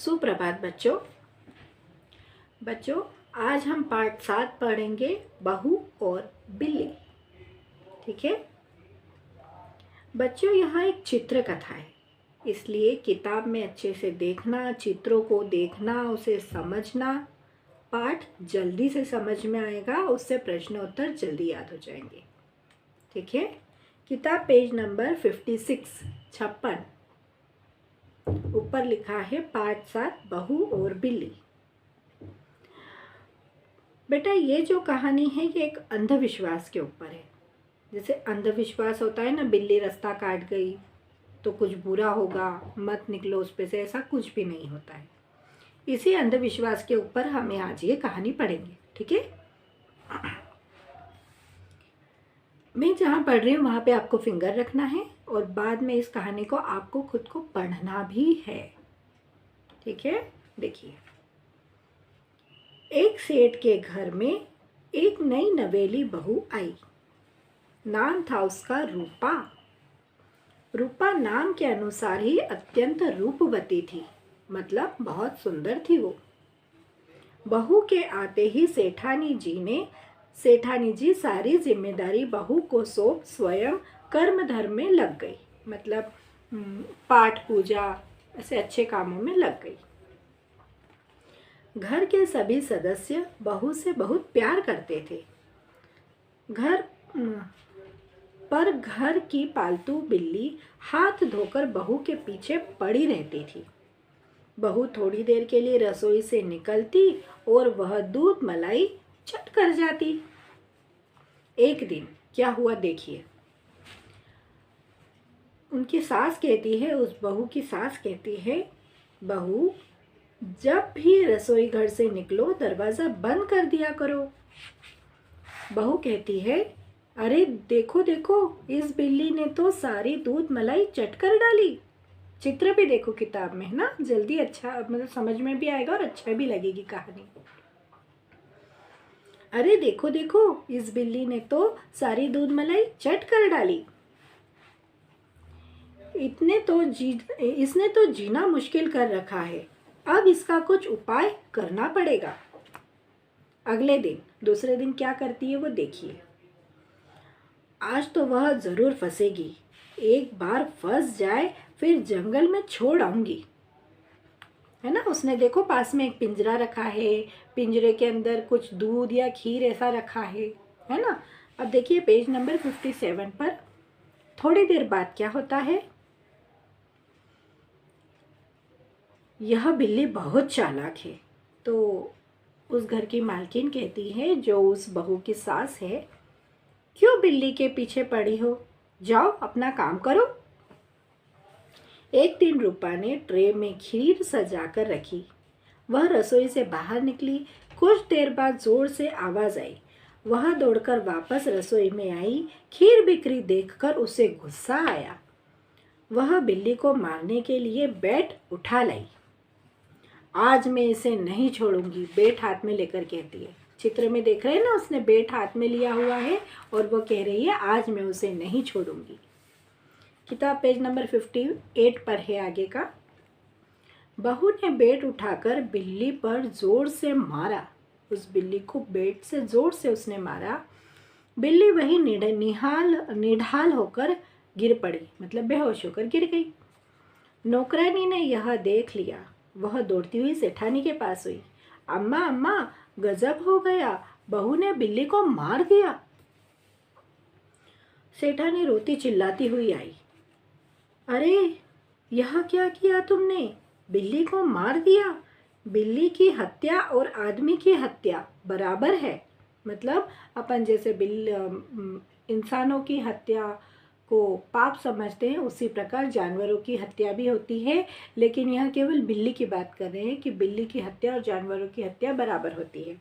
सुप्रभात बच्चों। आज हम पाठ 7 पढ़ेंगे, बहू और बिल्ली। ठीक है बच्चों, यहाँ एक चित्र कथा है, इसलिए किताब में अच्छे से देखना, चित्रों को देखना, उसे समझना। पाठ जल्दी से समझ में आएगा, उससे प्रश्न उत्तर जल्दी याद हो जाएंगे। ठीक है, किताब पेज नंबर 56 56 ऊपर लिखा है पाठ 7 बहू और बिल्ली। बेटा, ये जो कहानी है ये एक अंधविश्वास के ऊपर है। जैसे अंधविश्वास होता है ना, बिल्ली रास्ता काट गई तो कुछ बुरा होगा, मत निकलो उस पे से, ऐसा कुछ भी नहीं होता है। इसी अंधविश्वास के ऊपर हमें आज ये कहानी पढ़ेंगे। ठीक है, मैं जहाँ पढ़ रही हूँ वहाँ पे आपको फिंगर रखना है और बाद में इस कहानी को आपको खुद को पढ़ना भी है। ठीक है, देखिए, एक सेठ के घर में एक नई नवेली बहू आई। नाम था उसका रूपा। रूपा नाम के अनुसार ही अत्यंत रूपवती थी, मतलब बहुत सुंदर थी वो। बहू के आते ही सेठानी जी सारी जिम्मेदारी बहू को सौंप स्वयं कर्म धर्म में लग गई, मतलब पाठ पूजा ऐसे अच्छे कामों में लग गई। घर के सभी सदस्य बहू से बहुत प्यार करते थे। घर की पालतू बिल्ली हाथ धोकर बहू के पीछे पड़ी रहती थी। बहू थोड़ी देर के लिए रसोई से निकलती और वह दूध मलाई चट कर जाती। एक दिन क्या हुआ देखिए। उनकी सास कहती है, उस बहू की सास कहती है, बहू जब भी रसोई घर से निकलो दरवाजा बंद कर दिया करो। बहू कहती है, अरे देखो देखो, इस बिल्ली ने तो सारी दूध मलाई चट कर डाली। चित्र भी देखो किताब में, है ना, जल्दी अच्छा मतलब समझ में भी आएगा और अच्छा भी लगेगी कहानी। अरे देखो देखो, इस बिल्ली ने तो सारी दूध मलाई चट कर डाली। इसने तो जीना मुश्किल कर रखा है, अब इसका कुछ उपाय करना पड़ेगा। अगले दिन, दूसरे दिन क्या करती है वो देखिए। आज तो वह जरूर फंसेगी, एक बार फंस जाए फिर जंगल में छोड़ आऊंगी। है ना, उसने देखो पास में एक पिंजरा रखा है, पिंजरे के अंदर कुछ दूध या खीर ऐसा रखा है ना। अब देखिए पेज नंबर 57 पर थोड़ी देर बाद क्या होता है। यह बिल्ली बहुत चालाक है, तो उस घर की मालकिन कहती है, जो उस बहू की सास है, क्यों बिल्ली के पीछे पड़ी हो, जाओ अपना काम करो। एक दिन रूपा ने ट्रे में खीर सजा कर रखी। वह रसोई से बाहर निकली। कुछ देर बाद जोर से आवाज आई। वह दौड़कर वापस रसोई में आई। खीर बिखरी देखकर उसे गुस्सा आया। वह बिल्ली को मारने के लिए बैट उठा लाई। आज मैं इसे नहीं छोड़ूंगी, बैट हाथ में लेकर कहती है। चित्र में देख रहे हैं ना, उसने बैट हाथ में लिया हुआ है और वो कह रही है, आज मैं उसे नहीं छोड़ूंगी। किताब पेज नंबर 58 पर है आगे का। बहू ने बैट उठाकर बिल्ली पर जोर से मारा। उस बिल्ली को बैट से जोर से उसने मारा। बिल्ली वही निढाल होकर गिर पड़ी, मतलब बेहोश होकर गिर गई। नौकरानी ने यह देख लिया। वह दौड़ती हुई सेठानी के पास हुई। अम्मा अम्मा, गजब हो गया, बहू ने बिल्ली को मार दिया। सेठानी रोती चिल्लाती हुई आई। अरे यह क्या किया तुमने, बिल्ली को मार दिया। बिल्ली की हत्या और आदमी की हत्या बराबर है, मतलब अपन जैसे इंसानों की हत्या को पाप समझते हैं, उसी प्रकार जानवरों की हत्या भी होती है। लेकिन यह केवल बिल्ली की बात कर रहे हैं कि बिल्ली की हत्या और जानवरों की हत्या बराबर होती है।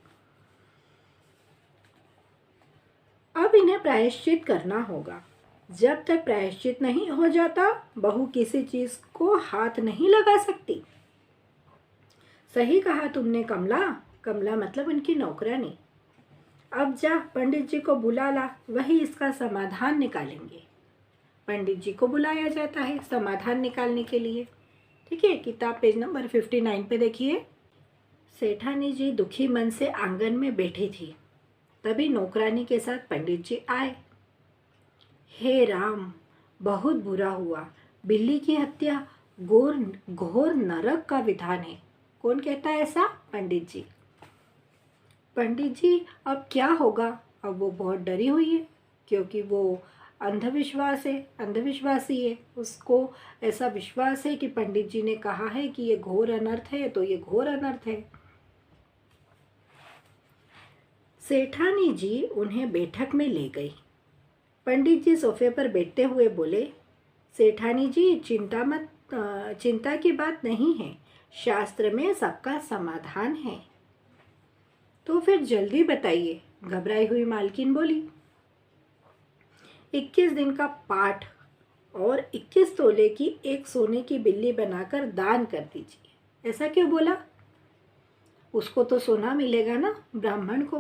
अब इन्हें प्रायश्चित करना होगा। जब तक प्रायश्चित नहीं हो जाता, बहू किसी चीज को हाथ नहीं लगा सकती। सही कहा तुमने कमला। कमला मतलब उनकी नौकरानी। अब जा पंडित जी को बुला ला, वही इसका समाधान निकालेंगे। पंडित जी को बुलाया जाता है समाधान निकालने के लिए। ठीक है, किताब पेज नंबर 59 पे देखिए। सेठानी जी दुखी मन से आंगन में बैठी थी। तभी नौकरानी के साथ पंडित जी आए। हे राम, बहुत बुरा हुआ। बिल्ली की हत्या घोर घोर नरक का विधान है। कौन कहता है ऐसा? पंडित जी। पंडित जी, अब क्या होगा? अब वो बहुत डरी हुई है, क्योंकि वो अंधविश्वासी है। उसको ऐसा विश्वास है कि पंडित जी ने कहा है कि ये घोर अनर्थ है, तो ये घोर अनर्थ है। सेठानी जी उन्हें बैठक में ले गई। पंडित जी सोफे पर बैठते हुए बोले, सेठानी जी, चिंता की बात नहीं है। शास्त्र में सबका समाधान है। तो फिर जल्दी बताइए, घबराई हुई मालकिन बोली। 21 दिन का पाठ और 21 तोले की एक सोने की बिल्ली बनाकर दान कर दीजिए। ऐसा क्यों बोला? उसको तो सोना मिलेगा ना, ब्राह्मण को,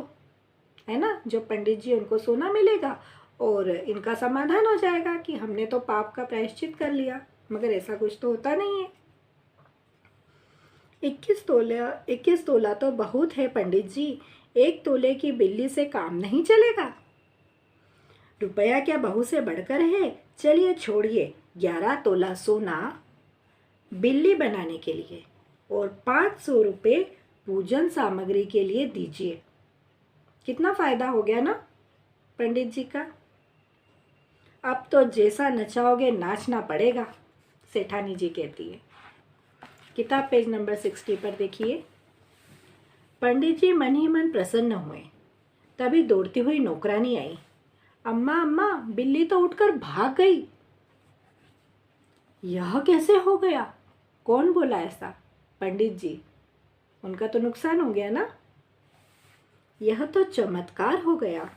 है ना? जो पंडित जी, उनको सोना मिलेगा और इनका समाधान हो जाएगा कि हमने तो पाप का प्रायश्चित कर लिया। मगर ऐसा कुछ तो होता नहीं है। 21 तोला तो बहुत है पंडित जी। 1 तोले की बिल्ली से काम नहीं चलेगा। रुपया क्या बहू से बढ़कर है? चलिए छोड़िए, 11 तोला सोना बिल्ली बनाने के लिए और 500 रुपये पूजन सामग्री के लिए दीजिए। कितना फायदा हो गया ना पंडित जी का। अब तो जैसा नचाओगे नाचना पड़ेगा, सेठानी जी कहती है। किताब पेज नंबर 60 पर देखिए। पंडित जी मन ही मन प्रसन्न हुए। तभी दौड़ती हुई नौकरानी आई। अम्मा अम्मा, बिल्ली तो उठकर भाग गई। यह कैसे हो गया? कौन बोला ऐसा? पंडित जी। उनका तो नुकसान हो गया ना। यह तो चमत्कार हो गया।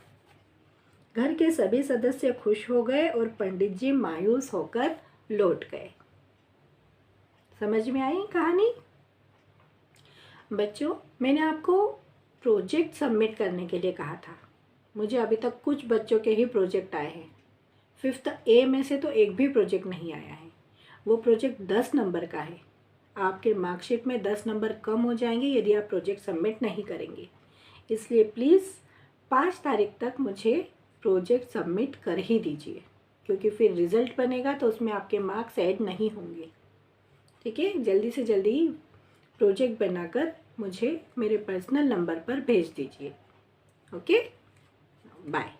घर के सभी सदस्य खुश हो गए और पंडित जी मायूस होकर लौट गए। समझ में आई कहानी? बच्चों, मैंने आपको प्रोजेक्ट सबमिट करने के लिए कहा था। मुझे अभी तक कुछ बच्चों के ही प्रोजेक्ट आए हैं। 5th A में से तो एक भी प्रोजेक्ट नहीं आया है। वो प्रोजेक्ट 10 नंबर का है। आपके मार्कशीट में 10 नंबर कम हो जाएंगे यदि आप प्रोजेक्ट सबमिट नहीं करेंगे। इसलिए प्लीज़ 5 तारीख तक मुझे प्रोजेक्ट सबमिट कर ही दीजिए, क्योंकि फिर रिज़ल्ट बनेगा तो उसमें आपके मार्क्स ऐड नहीं होंगे। ठीक है, जल्दी से जल्दी प्रोजेक्ट बनाकर मुझे मेरे पर्सनल नंबर पर भेज दीजिए। Okay, bye.